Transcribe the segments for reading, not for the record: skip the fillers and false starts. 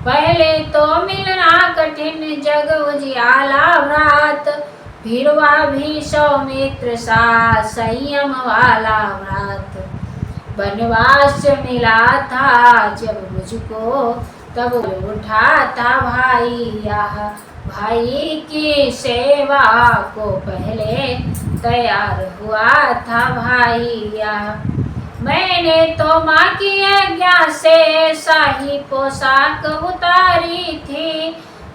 पहले तो मिलना कठिन जग उजियाला व्रत, फिरवा भी सौमित्र सा संयम वाला व्रत। वनवास मिला था जब मुझको, तब उठा था भाई यह, भाई की सेवा को पहले तैयार हुआ था भाई यह। मैंने तो माँ की आज्ञा से शाही पोशाक उतारी थी,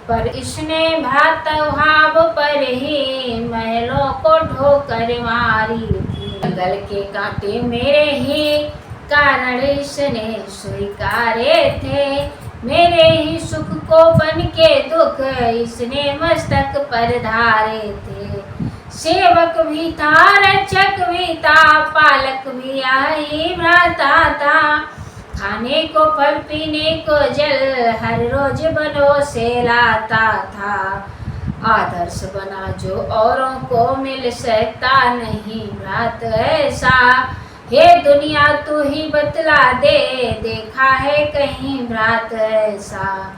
पर इसने भाव पर ही महलों को ठोकर मारी थी। जंगल के कांटे मेरे ही कारण इसने स्वीकारे थे, मेरे ही सुख को बन के दुख इसने मस्तक पर धारे थे। सेवक भी था, रक्षक भी था, पालक भी आई भ्राता था। खाने को फल, पीने को जल, हर रोज बनों से लाता था। आदर्श बना जो औरों को मिल सकता नहीं भ्रात ऐसा। हे दुनिया तू ही बतला दे, देखा है कहीं भ्रात ऐसा।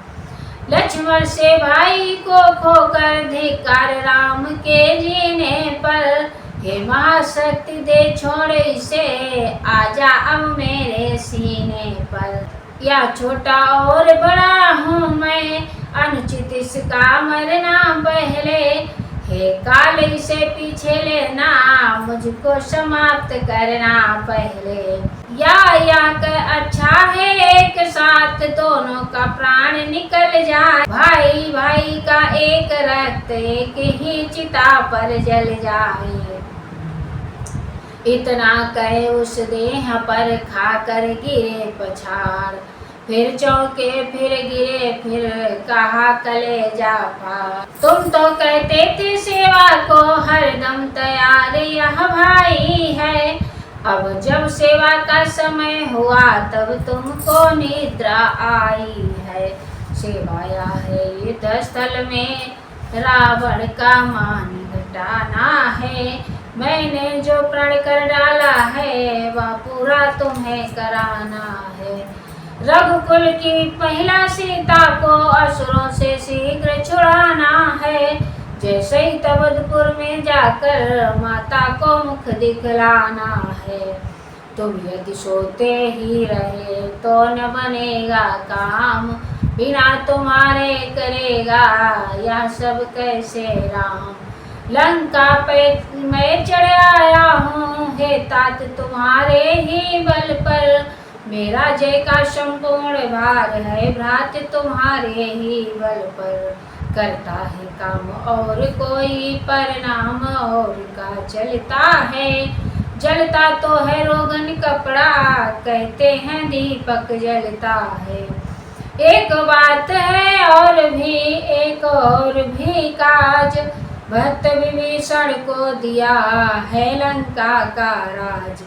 लक्ष्मण से भाई को खोकर धिक्कार राम के जीने पर, हे महाशक्ति दे छोड़ इसे, आजा अब मेरे सीने पर। या छोटा और बड़ा हूँ मैं, अनुचित इसका मरना पहले, हे काल इसे पीछे लेना, मुझको समाप्त करना पहले। या कर अच्छा है एक साथ दोनों का प्राण निकल जाए, भाई भाई का एक रक्त एक ही चिता पर जल जाए। इतना कहे उस देह पर खाकर गिरे पछाड़, फिर चौंके फिर गिरे फिर कहा कलेजा फाड़। तुम तो कहते थे सेवा को हरदम तैयार यह भाई है, अब जब सेवा का समय हुआ तब तुमको निद्रा आई है। सेवाया है युद्ध स्थल में रावण का मान घटाना है, मैंने जो प्रण कर डाला है वह पूरा तुम्हें कराना है। रघुकुल की महिला सीता को असुरों से शीघ्र छुड़ाना है, जैसे ही तबदपुर में जाकर माता को मुख दिखलाना है। तुम यदि सोते ही रहे तो न बनेगा काम, बिना तुम्हारे करेगा यह सब कैसे राम। लंका पे मैं चढ़ आया हूँ, हे तात तुम्हारे ही बल पर, मेरा जय का संपूर्ण भार है भ्रात तुम्हारे ही बल पर। करता है काम और कोई परिणाम और का चलता है, जलता तो है रोगन कपड़ा, कहते हैं दीपक जलता है। एक बात है और भी एक और भी काज, भक्त विभीषण को दिया है लंका का राज।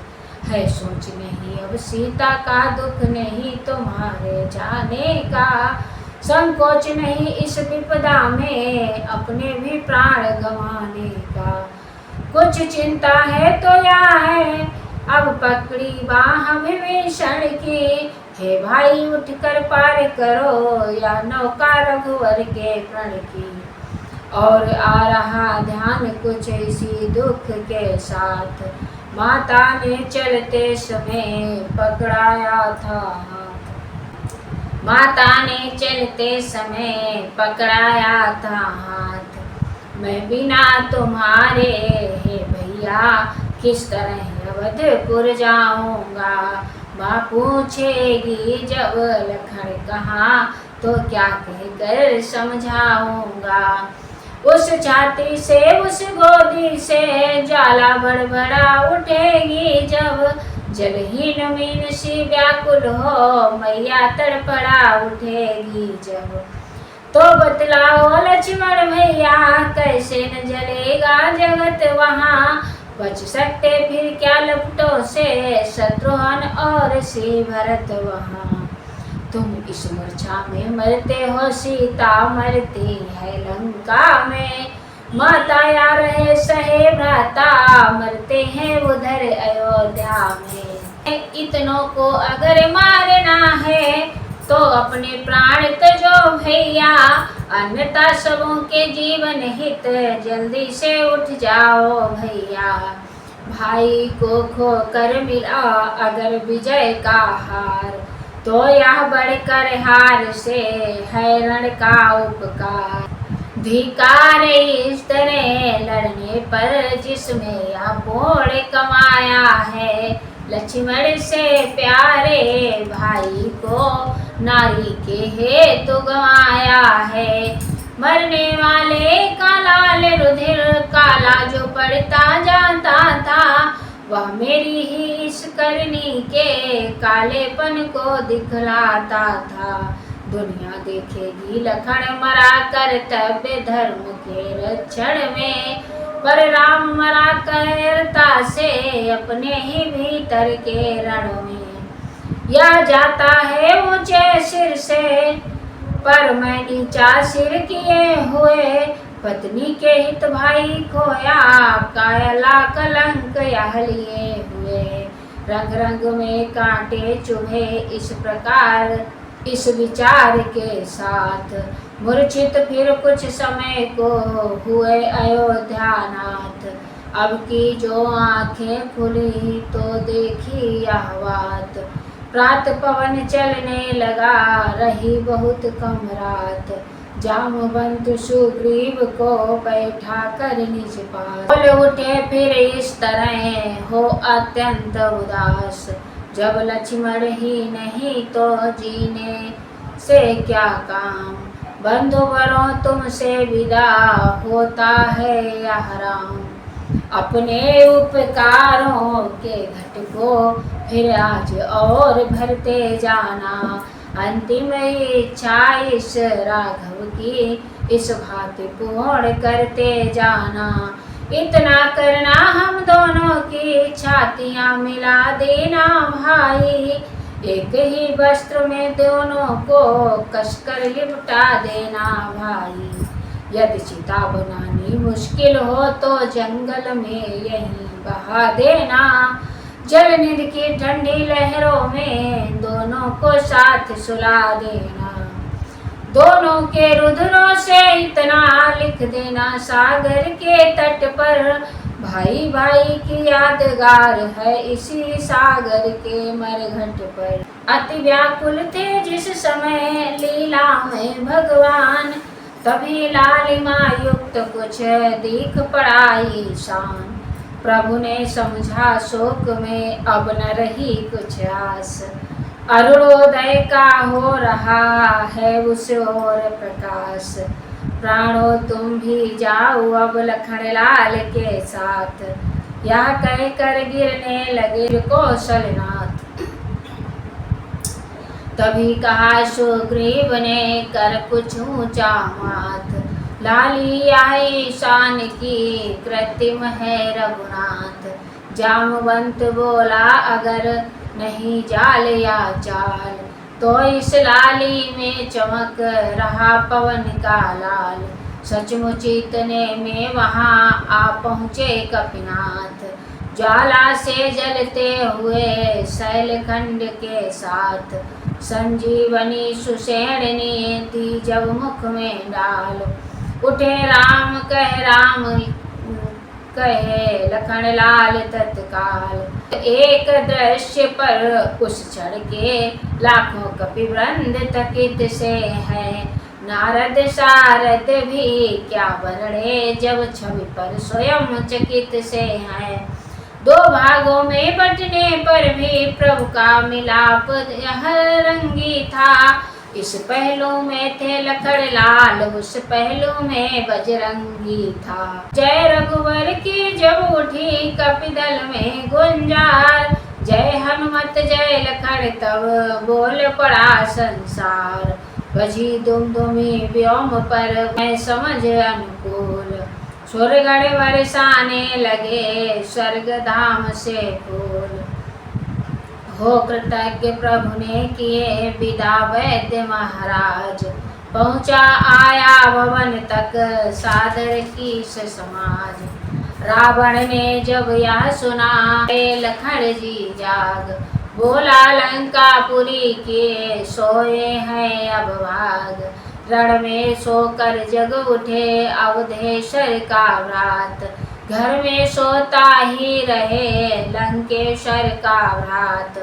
है सोच नहीं अब सीता का, दुख नहीं तुम्हारे जाने का, संकोच नहीं इस विपदा में अपने भी प्राण गंवाने का। कुछ चिंता है तो या है अब पकड़ी बाह विभीषण की, हे भाई उठकर पार करो या नौका रघुवर के प्रण की। और आ रहा ध्यान कुछ इसी दुख के साथ, माता ने चलते समय पकड़ाया था हाथ, माता ने चलते समय पकड़ाया था हाथ। मैं बिना तुम्हारे हे भैया किस तरह अवधपुर जाऊंगा। माँ पूछेगी जब लखन कहाँ, तो क्या कहकर समझाऊंगा। उस छाती से उस गोदी से ज्वाला भड़भड़ा उठेगी जब, जलहीन मीन सी व्याकुल हो मैया तड़पड़ा उठेगी जब। तो बतलाओ लक्ष्मण भैया कैसे न जलेगा जगत वहाँ, बच सकते फिर क्या लपटों से शत्रुघ्न और श्री भरत वहाँ। तुम इस मूर्छा में मरते हो, सीता मरती है लंका में, माता या रहे सहे भ्राता मरते हैं उधर अयोध्या में। इतनों को अगर मारना है तो अपने प्राण तजो भैया, अन्यथा सबों के जीवन हित, जल्दी से उठ जाओ भैया। भाई को खो कर मिला अगर विजय का हार, तो यह बढ़कर हार से है रण का उपकार। धिकार इस तरह लड़ने पर जिसमें यह बोल कमाया है, लक्ष्मण से प्यारे भाई को नारी के हेतु गवाया है। मरने वाले का लाल रुधिर काला जो पड़ता जाता था, वह मेरी ही इस करनी के कालेपन को दिखलाता था। दुनिया देखेगी लखन मरा कर्तव्य धर्म के रक्षण में, पर राम मरा कहरता से अपने ही भीतर के रण में। यह जाता है ऊंचे सिर से पर मैं नीचा सिर किए हुए, पत्नी के हित भाई खोया कायला कलंक यह लिए हुए। रंग रंग में कांटे चुभे इस प्रकार इस विचार के साथ, मूर्छित फिर कुछ समय को हुए अयोध्यानाथ। अब की जो आंखें खुली तो देखी यह बात, प्रात पवन चलने लगा रही बहुत कम रात। जामवंत सुग्रीव को बैठा कर निज पास, बोल उठे फिर इस तरह हो अत्यंत उदास। जब लक्ष्मण ही नहीं तो जीने से क्या काम, बंधुवरों तुमसे विदा होता है यह राम। अपने उपकारों के घट को फिर आज और भरते जाना, अंतिम इच्छा इस राघव की इस भांति पूर्ण करते जाना। इतना करना हम दोनों की छातियां मिला देना भाई, एक ही वस्त्र में दोनों को कसकर लिपटा देना भाई। यदि चिता बनानी मुश्किल हो तो जंगल में यहीं बहा देना, जल निधि की ठंडी लहरों में दोनों को साथ सुला देना। दोनों के रुधिरों से इतना लिख देना सागर के तट पर, भाई भाई की यादगार है इसी सागर के मरघट पर। अति व्याकुल थे जिस समय लीला में भगवान, तभी लालिमा युक्त कुछ दिख पड़ा ईशान। प्रभु ने समझा शोक में अब न रही कुछ आस, अरुणोदय का हो रहा है उस ओर प्रकाश। प्राणों तुम भी जाओ अब लखनलाल के साथ, यह कहकर गिरने लगे कौशलनाथ। तभी कहा सुग्रीव ने कर कुछ ऊंचा मात, लाली आई शान की कृत्रिम है रघुनाथ। जामवंत बोला अगर नहीं जाल या चाल, तो इस लाली में चमक रहा पवन का लाल। सचमुच इतने में वहाँ आ पहुँचे कपिनाथ, ज्वाला से जलते हुए शैलखंड के साथ। संजीवनी सुषेण ने दी जब मुख में डाल, उठे राम कहे लखनलाल तत्काल। एक दृश्य पर उस क्षण के लाखों कपिवृंद थकित से है, नारद सारद भी क्या वर्णे जब छवि पर स्वयं चकित से है। दो भागों में बंटने पर भी प्रभु का मिलाप यह रंगी था, इस पहलू में थे लखनलाल उस पहलू में बजरंगी था। जय रघुवर की जब उठी कपिदल में गुंजार, जय हनुमत जय लखन तब बोल पड़ा संसार। बजी दुमदुमी व्योम पर मैं समझ अनुकूल, स्वर्गण बरसाने लगे स्वर्ग धाम से फूल। हो कृतज्ञ प्रभु ने किए विदा वैद्य महाराज, पहुँचा आया भवन तक सादर की समाज। रावण ने जब यह सुना लखन जी जाग, बोला लंकापुरी के सोए हैं अब भाग। रण में सोकर जग उठे अवधेश्वर का व्रात। घर में सोता ही रहे लंकेश्वर का व्रात।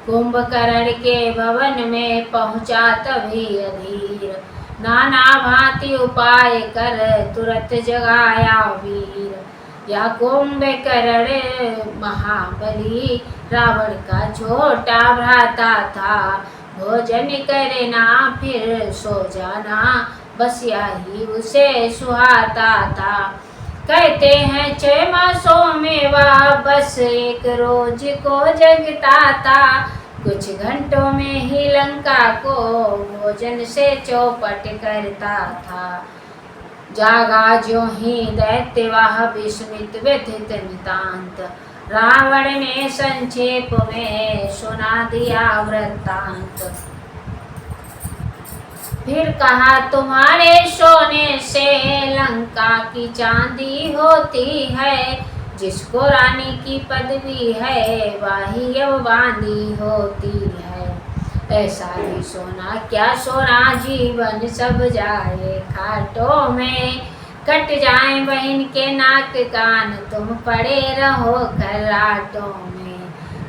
कुंभकर्ण के भवन में पहुँचा तभी अधीर, नाना भांति उपाय कर तुरंत जगाया वीर। या कुंभकर्ण महाबली रावण का छोटा भ्राता था। भोजन करना फिर सो जाना बस यही उसे सुहाता था। कहते हैं 6 मासों में वह बस एक रोज को जगता था। कुछ घंटों में ही लंका को भोजन से चौपट करता था। जागा जो ही दैत्य वह विस्मित व्यथित नितांत। रावण ने संक्षेप में सुना दिया वृत्तांत। फिर कहा तुम्हारे सोने से लंका की चांदी होती है। जिसको रानी की पदवी है वही अब बांदी होती है। ऐसा ही सोना क्या सोना जीवन सब जाए खाटों में। कट जाए बहन के नाक कान तुम पड़े रहो खर्राटों में।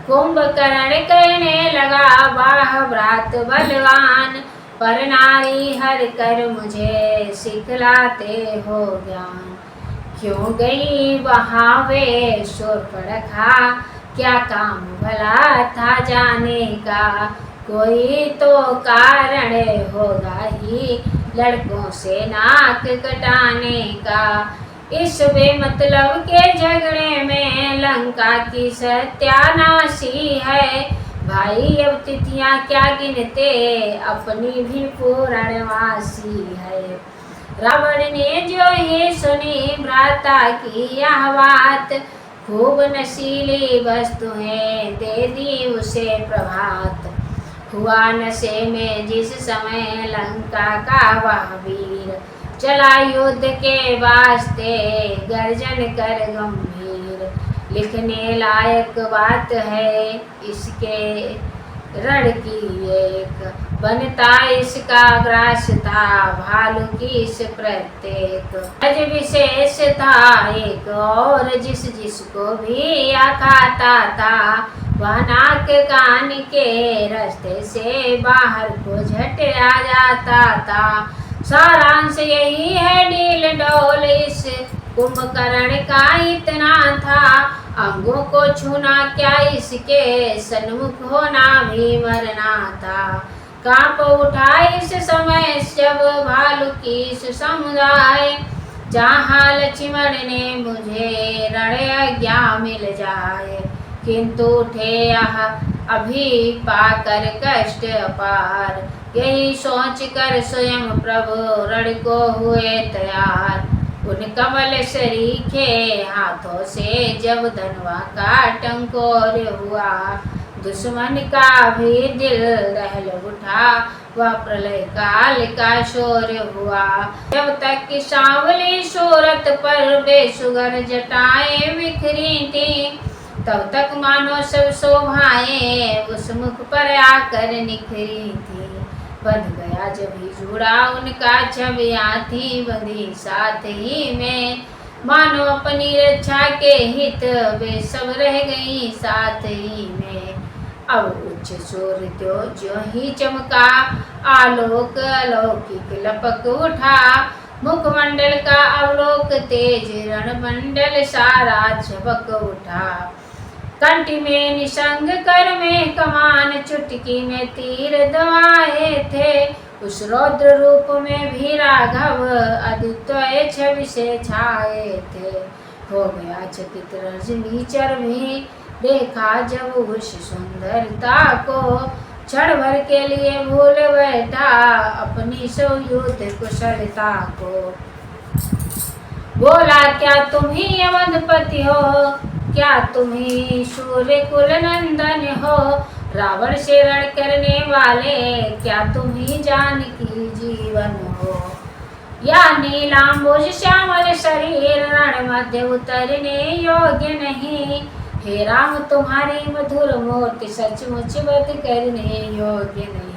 कुंभकर्ण कहने लगा वाह व्रात बलवान। पर नारी हर कर मुझे सिखलाते हो ज्ञान। क्यों गई वहाँ वे शूर्पणखा, क्या काम भला था जाने का। कोई तो कारण होगा ही लड़कों से नाक कटाने का। इस बेमतलब के झगड़े में लंका की सत्यानाशी है। भाई अब तिथियां क्या गिनते अपनी भी पूर्णवासी है। रावण ने जो ही सुनी भ्राता की यह बात। खूब नशीली वस्तुएं दे दी उसे प्रभात। हुआ नशे में जिस समय लंका का वह वीर। चला युद्ध के वास्ते गर्जन कर गंभीर। लिखने लायक बात है इसके रण की एक। बनता इसका ग्रास था भालू की इस प्रत्येक। अज विशेष था एक और जिस जिसको भी या खाता था। वह नाक कान के रास्ते से बाहर को झट आ जाता था। सारांश यही है डील डोल इस कुंभकर्ण का इतना था। अंगों को छूना क्या इसके सन्मुख होना भी मरना था। कांप उठा इस समय जब भालू की इस समुदाय। जहाँ लक्ष्मण ने मुझे रण आज्ञा मिल जाए। किंतु उठे यह अभी पाकर कष्ट अपार। यही सोच कर स्वयं प्रभु रण को हुए तैयार। उन कमल सरीखे हाथों से जब धनवा का टंकोर हुआ। दुश्मन का भी दिल दहल उठा वह प्रलय काल का शोर हुआ। जब तक कि सांवली सूरत पर बेसुगर जटाएं बिखरी थी। तब तक मानो सब शोभाएं उस मुख पर आकर निखरी थी। बंध गया जब ही जुड़ा उनका छवियां थी बंधी साथ ही में। मानो अपनी रक्षा के हित वे सब रह गई साथ ही में। अब उच्च सूर्य जो ही चमका आलोक अलौकिक लपक उठा। मुखमंडल का अवलोक तेज रणमंडल सारा झपक उठा। कंठी में निसंग कर में कमान चुटकी में तीर दवाए थे। उस रौद्र रूप में भी राघव अद्वितीय छवि से छाए थे। हो गया चकित रजनीचर भी देखा जब उस सुंदरता को। क्षण भर के लिए भूल बैठा अपनी युद्ध कुशलता को। बोला क्या तुम ही अवधपति हो, क्या तुम ही सूर्य कुल नंदन हो। रावण से रण करने वाले क्या तुम ही जानकी जीवन हो। या नीलांबुज श्यामल शरीर रण मध्य उतरने योग्य नहीं। हे राम तुम्हारी मधुर मूर्ति सचमुच वध करने योग्य नहीं।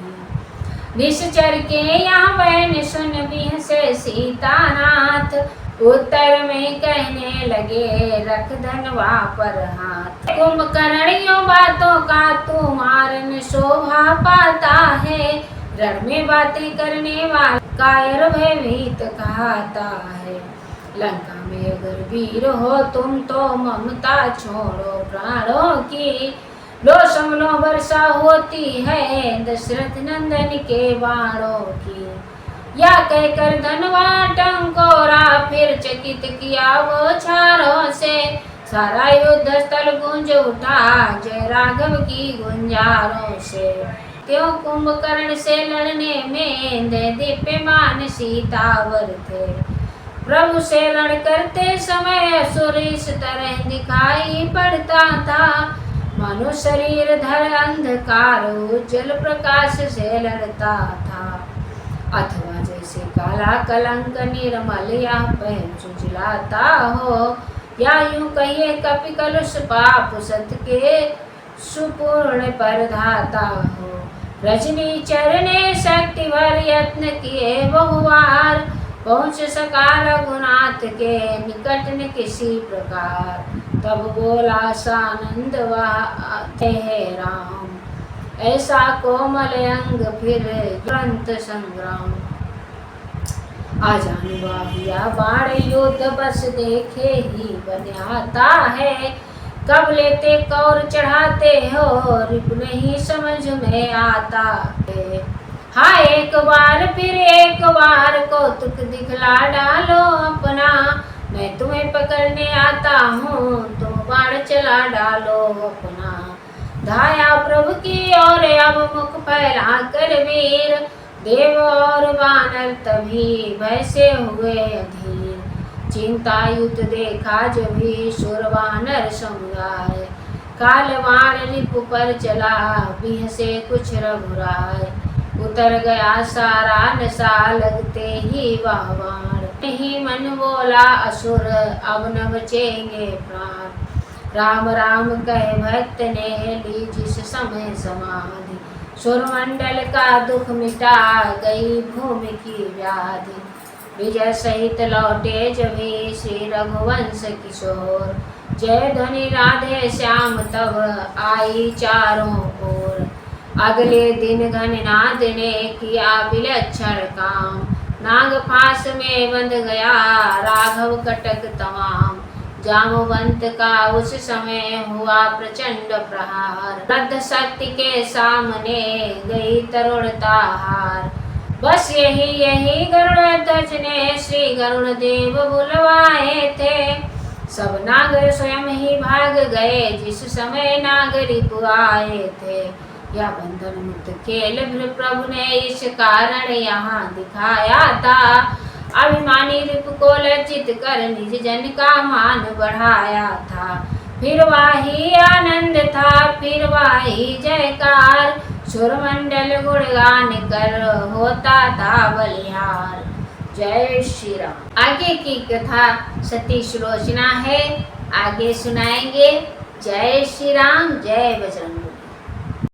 निश्चर के यहाँ बहन सुन बिहसे सीतानाथ, उत्तर में कहने लगे रख धनवा पर हाथ। कुंभकर्णियों बातों का तुम्हारन शोभा पाता है, रण में बातें करने वाला कायर भयभीत कहता है। लंका में अगर वीर हो तुम तो ममता छोड़ो प्राणों की, लो समलो वर्षा होती है दशरथ नंदन के बाणों की। या कहकर धनवा टंकोरा फिर चकित किया वो छारों से, सारा युद्ध स्थल गूंज उठा जय राघव की गुंजारों से। क्यों कुंभकर्ण से लड़ने में दीप्यमान सीतावर थे, प्रभु से रण करते समय असुर इस तरह दिखाई पड़ता था। मानो शरीर धर अंधकार उज्जवल प्रकाश से लड़ता था, अथवा जैसे काला कलंक निर्मल या पहन झुझलाता हो, या यूं कहिए कपि कलुष पाप सत के सुपूर्ण पर धाता हो। रजनी चरने शक्ति भर यत्न किए बहुवार, पहुँच सका रघुनाथ के निकट न किसी प्रकार। तब बोला सानंद है राम, ऐसा कोमल अंग फिर तुरंत संग्राम। आजान बाहुया बाण युद्ध बस देखे ही बनाता है, कब लेते कौर चढ़ाते हो रिप नहीं समझ में आता है। हाँ एक बार फिर एक बार कौतुक दिखला डालो अपना, मैं तुम्हें पकड़ने आता हूँ तुम बाण चला डालो अपना। धाया प्रभु की ओर अब मुख फैला कर वीर, देव और वानर तभी भय से हुए अधीर। चिंतायुत देखा जभी सुर वानर समुदाय, काल वाण रिपु पर चला बिहसे कुछ रघुराय। उतर गया सारा नशा लगते ही वह बाण, नहीं मन बोला असुर अब न बचेंगे प्राण। राम राम कह भक्त ने ली जिस समय समाधि, सुरमंडल का दुख मिटा गई भूमि की व्याधि। विजय सहित लौटे जभी श्री रघुवंश किशोर, जय ध्वनि राधे श्याम तब आई चारों ओर। अगले दिन घननाद ने किया विलक्षण काम, नाग फांस में बंध गया राघव कटक तमाम। जामवंत का उस समय हुआ प्रचंड प्रहार, वृद्ध शक्ति के सामने गई तरुणता हार। बस यही गरुड़ ध्वज ने श्री गरुड़ देव बुलवाए थे, सब नागर स्वयं ही भाग गए जिस समय नागरिक आए थे। यह बंधन मुक्त खेल फिर प्रभु ने इस कारण यहाँ दिखाया था, अभिमानी रिप को लज्जित कर निज जन का मान बढ़ाया था। फिर वाही आनंद था फिर वाही जयकार, सुरमंडल गुणगान कर होता था बलिहार। जय श्री राम। आगे की कथा सती सुलोचना है, आगे सुनाएंगे। जय श्री राम, जय बजरंग।